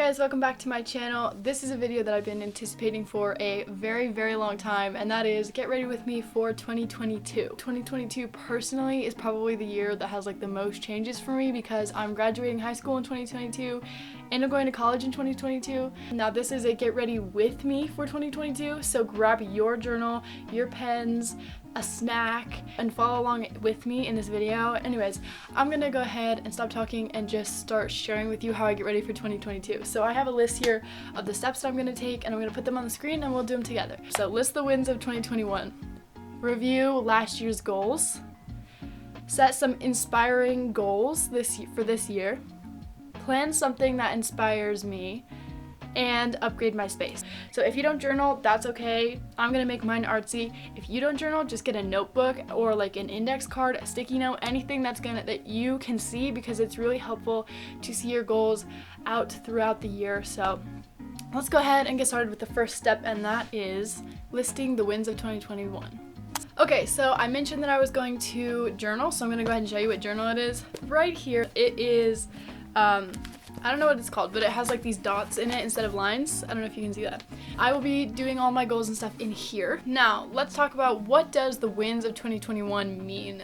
guys, welcome back to my channel. This is a video that I've been anticipating for a very long time, and that is get ready with me for 2022. 2022 personally is probably the year that has like the most changes for me because I'm graduating high school in 2022 and I'm going to college in 2022. Now this is a get ready with me for 2022, so grab your journal, your pens, a snack, and follow along with me in this video. Anyways, I'm gonna go ahead and stop talking and just start sharing with you how I get ready for 2022. So I have a list here of the steps that I'm gonna take, and I'm gonna put them on the screen and we'll do them together. So list the wins of 2021. Review last year's goals. Set some inspiring goals for this year. Plan something that inspires me. And upgrade my space. So if you don't journal, that's okay. I'm gonna make mine artsy. If you don't journal, just get a notebook or like an index card, a sticky note, anything that you can see, because it's really helpful to see your goals out throughout the year. So let's go ahead and get started with the first step, and that is listing the wins of 2021. Okay, so I mentioned that I was going to journal, so I'm gonna go ahead and show you what journal it is. Right here, it is I don't know what it's called, but it has like these dots in it instead of lines. I don't know if you can see that. I will be doing all my goals and stuff in here. Now, let's talk about what does the wins of 2021 mean.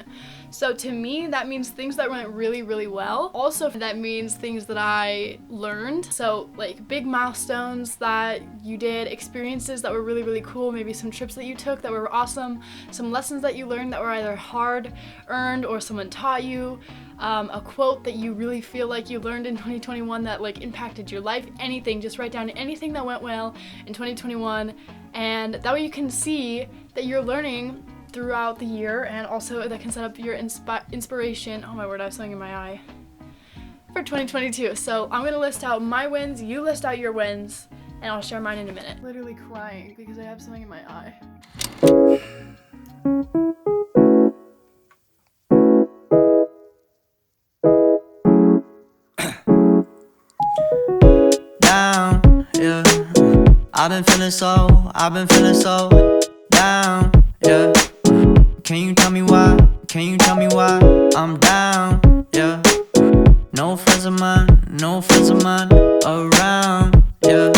So to me, that means things that went really well. Also, that means things that I learned. So like big milestones that you did, experiences that were really cool, maybe some trips that you took that were awesome, some lessons that you learned that were either hard earned or someone taught you, a quote that you really feel like you learned in 2021 that like impacted your life, anything. Just write down anything that went well in 2021, and that way you can see that you're learning throughout the year, and also that can set up your inspiration. Oh my word, I have something in my eye. For 2022. So I'm gonna list out my wins, you list out your wins, and I'll share mine in a minute. Literally crying because I have something in my eye. I've been feeling so down, yeah. Can you tell me why? I'm down, yeah. No friends of mine around, yeah.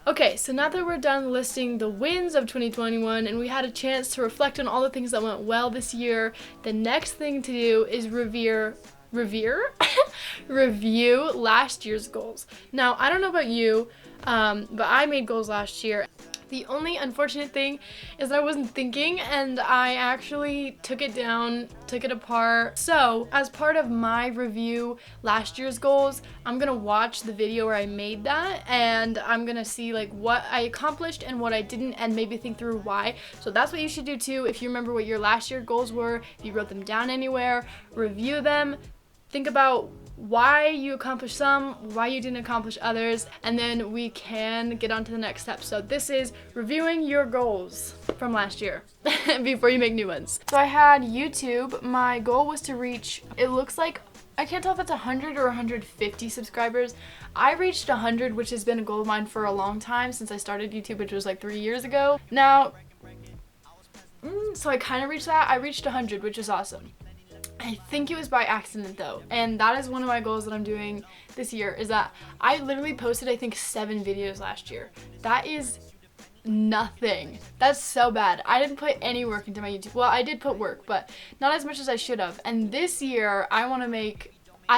Okay, so now that we're done listing the wins of 2021 and we had a chance to reflect on all the things that went well this year, the next thing to do is review last year's goals. Now, I don't know about you, but I made goals last year. The only unfortunate thing is that I wasn't thinking, and I actually took it down, took it apart. So as part of my review last year's goals, I'm gonna watch the video where I made that, and I'm gonna see like what I accomplished and what I didn't, and maybe think through why. So that's what you should do too. If you remember what your last year goals were, if you wrote them down anywhere, review them. Think about why you accomplished some, why you didn't accomplish others, and then we can get on to the next step. So this is reviewing your goals from last year before you make new ones. So I had YouTube. My goal was to reach, it looks like, I can't tell if it's 100 or 150 subscribers. I reached 100, which has been a goal of mine for a long time, since I started YouTube, which was like 3 years ago. Now, so I kind of reached that. I reached 100, which is awesome. I think it was by accident though, and that is one of my goals that I'm doing this year, is that I literally posted I think 7 videos last year. That is nothing. That's so bad. I didn't put any work into my YouTube. Well, I did put work, but not as much as I should have. And this year I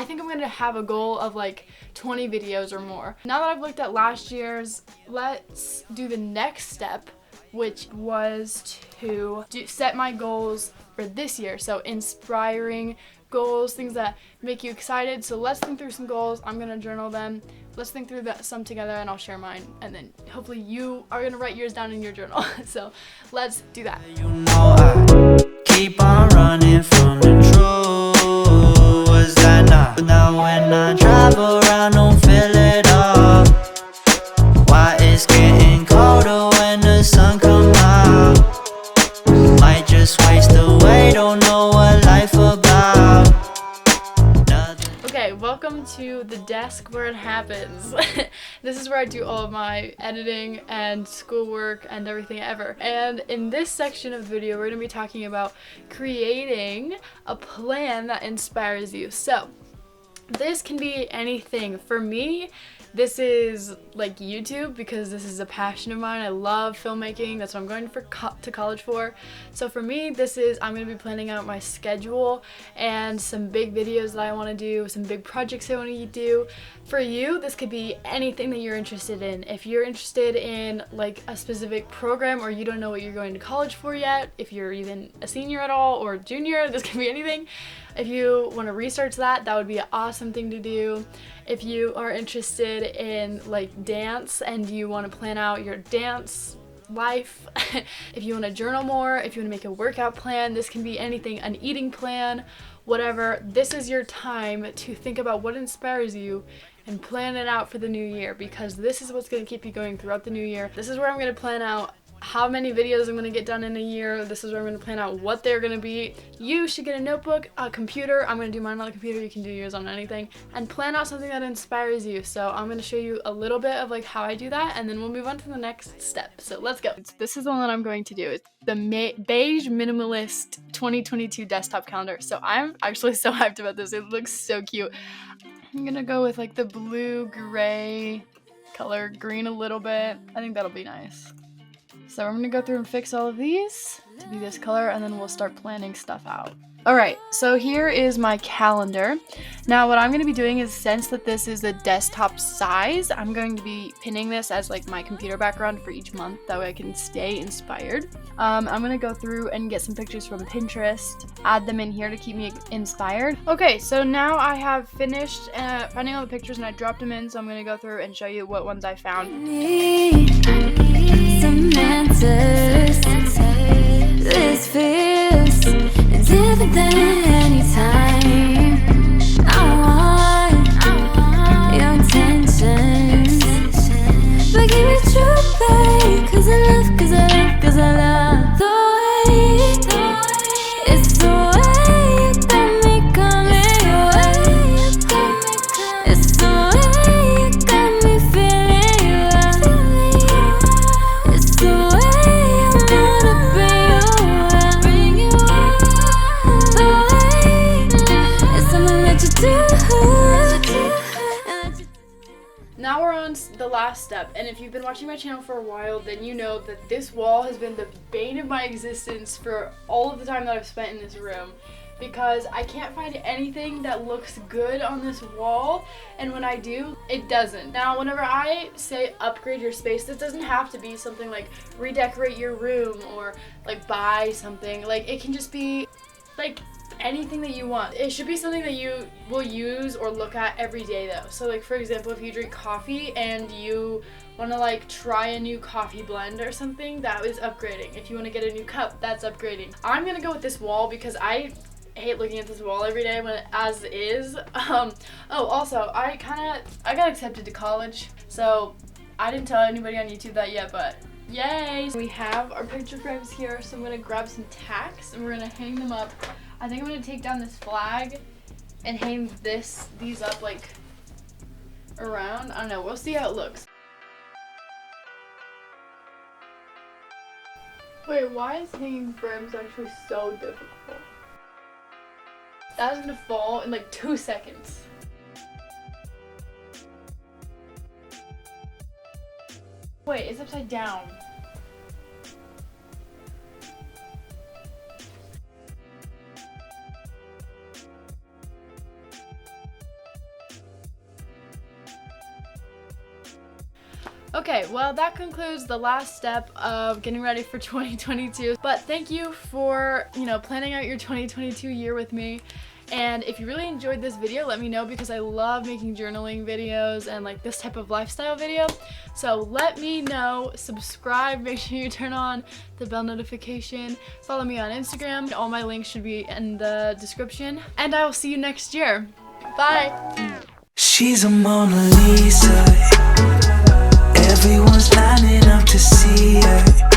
think I'm going to have a goal of like 20 videos or more. Now that I've looked at last year's, let's do the next step, which was to set my goals for this year. So inspiring goals, things that make you excited. So let's think through some goals. I'm gonna journal them. Let's think through some together, and I'll share mine, and then hopefully you are gonna write yours down in your journal. So let's do that. You know I keep on running from the truth. Was that not? But now when I drive around, don't feel it all. Why it's getting colder when the sun come out? Might just waste away, don't know what life about. Okay, welcome to the desk where it happens. This is where I do all of my editing and schoolwork and everything ever. And in this section of the video, we're going to be talking about creating a plan that inspires you. So This can be anything. For me, this is like YouTube, because this is a passion of mine. I love filmmaking. That's what I'm going to college for. So for me, I'm going to be planning out my schedule and some big videos that I want to do, some big projects I want to do. For you, this could be anything that you're interested in. If you're interested in like a specific program, or you don't know what you're going to college for yet, if you're even a senior at all or junior, this can be anything. If you want to research that would be an awesome thing to do. If you are interested in like dance and you want to plan out your dance life, if you want to journal more, if you want to make a workout plan, this can be anything, an eating plan, whatever. This is your time to think about what inspires you and plan it out for the new year, because this is what's going to keep you going throughout the new year. This is where I'm going to plan out how many videos I'm going to get done in a year. This is where I'm going to plan out what they're going to be. You should get a notebook, a computer. I'm going to do mine on the computer. You can do yours on anything. And plan out something that inspires you. So I'm going to show you a little bit of like how I do that, and then we'll move on to the next step. So let's go. This is the one that I'm going to do. It's the beige minimalist 2022 desktop calendar. So I'm actually so hyped about this. It looks so cute. I'm going to go with like the blue gray color, green a little bit. I think that'll be nice. So I'm going to go through and fix all of these to be this color, and then we'll start planning stuff out. Alright, so here is my calendar. Now what I'm going to be doing is, since that this is the desktop size, I'm going to be pinning this as like my computer background for each month. That way I can stay inspired. I'm going to go through and get some pictures from Pinterest, add them in here to keep me inspired. Okay, so now I have finished finding all the pictures and I dropped them in, so I'm going to go through and show you what ones I found. Some answers. This feels different than any time. I want your intentions, but keep it true, babe. 'Cause I love the way. It's the way you got me coming your way. It's the way you got me feeling you out. It's the way I wanna bring you out. The way it's something that you do. Now we're on the last step, and if you've been watching my channel for a while, then you know that this wall has been the bane of my existence for all of the time that I've spent in this room, because I can't find anything that looks good on this wall, and when I do, it doesn't. Now, whenever I say upgrade your space, this doesn't have to be something like redecorate your room or like buy something. Like, it can just be like anything that you want. It should be something that you will use or look at every day though. So like, for example, if you drink coffee and you want to like try a new coffee blend or something, that is upgrading. If you want to get a new cup, that's upgrading. I'm gonna go with this wall because I hate looking at this wall every day when as is. Oh, also, I got accepted to college, so I didn't tell anybody on YouTube that yet, but yay! We have our picture frames here, so I'm gonna grab some tacks and we're gonna hang them up. I think I'm gonna take down this flag and hang these up like around. I don't know, we'll see how it looks. Wait, why is hanging frames actually so difficult? That's gonna fall in like 2 seconds. Wait, it's upside down. Okay, well that concludes the last step of getting ready for 2022. But thank you for, planning out your 2022 year with me. And if you really enjoyed this video, let me know, because I love making journaling videos and like this type of lifestyle video. So let me know, subscribe, make sure you turn on the bell notification, follow me on Instagram. All my links should be in the description. And I will see you next year. Bye! She's a Mona Lisa. Everyone's lining up to see her.